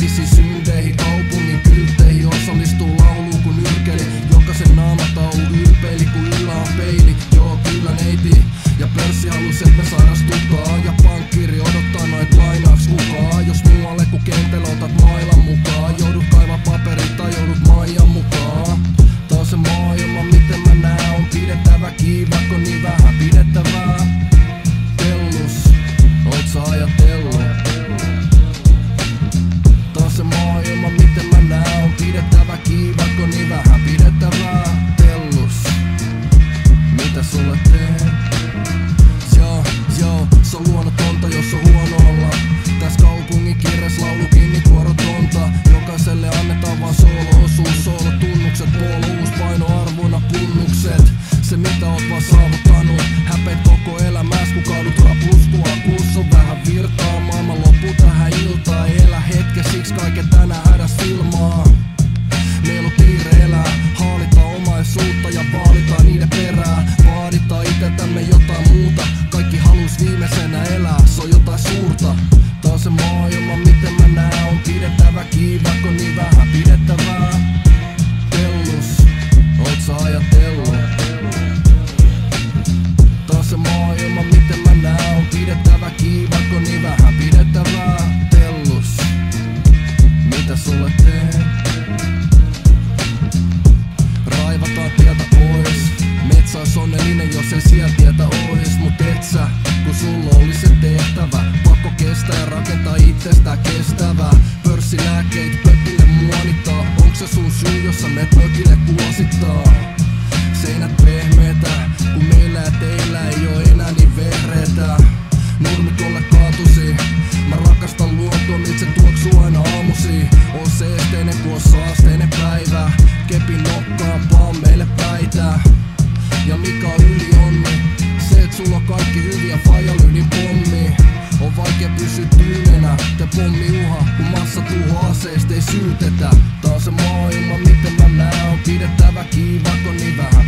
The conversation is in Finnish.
arkisiin synteihin, kaupungin kyltteihin. Osallistuu lauluun kun nyrkeli, jokaisen naamataulu ylpeili kun yllä on peili. Joo kyllä neiti, ja pörssi halus et me sairastutaan, ja pankkiri odottaa noit lainaaks kukaan. Jos muualle ku kentällä otat mailan mukaan, joudut kaivaa paperit tai joudut maijan mukaan. Tää on se maailma miten mä näen, on pidettävä kiinni vaikka on niin vähän pidettävää. Tellus, oot sä ajatellut? Tää on se maailma miten mä näen, on pidettävä kiinni vaikka on niin vähän pidettävää. Tellus, mitä sulle teen? Joo, se on luonnotonta jos on huono olla. Täs kaupungin kirjas laulukin niin kuorotonta. Jokaiselle annetaan vaan soolo-osuus, soolotunnukset, puoluus, painoarvoina punnukset. Se mitä oot vaan saavuttanut, häpeet koko elämäs kun kaadut rapus. Pulss on vähän virtaa, maailman loppu tähän iltaan. Ei elä hetke, siksi kaiken tänään hädäs ilmaa. Meillä on kiire elää, haalitaan omaisuutta ja vaalitaan niiden perää. Vaaditaan iteltämme jotain muuta, kaikki halus viimeisenä elää, se on jotain suurta. Tää on se maailma miten mä näen, on pidettävä kiinni vaikka on niin vähän pidettävää. Tellus, oot sä ajatellut? Tää on se maailma miten mä näen, on pidettävä kiinni vaikka on niin vähän pidettävää. Tellus, mitä sulle teen? Raivataan tietä pois. Metsä ois onnellinen jos ei siellä tietä ois. Mut et sä, kun sulla oli se tehtävä. Pakko kestää ja rakentaa itsestään kestävää. Pörssilääkkeit pöpille muonittaa. Onks se sun syy jos sä meet mökille kuosittaa? Seinät pehmeetä, kun meillä ja teillä ei oo enää niin vehreetä. Nurmikolle kaatusi, mä rakastan luontoa, miltä se tuoksuu aina aamusi. On seesteinen kun on saasteinen päivä. Kepin nokkaan vaan meille päitä. Ja mikä on yli onni, se et sulla on kaikki hyviä fajalydin pommi. On vaikea pysyä tyynenä, te pommi uha, kun massa tuho aseista ei syytetä. Tää on se maailma miten mä näen, on pidettävä kiinni vaikka on niin vähän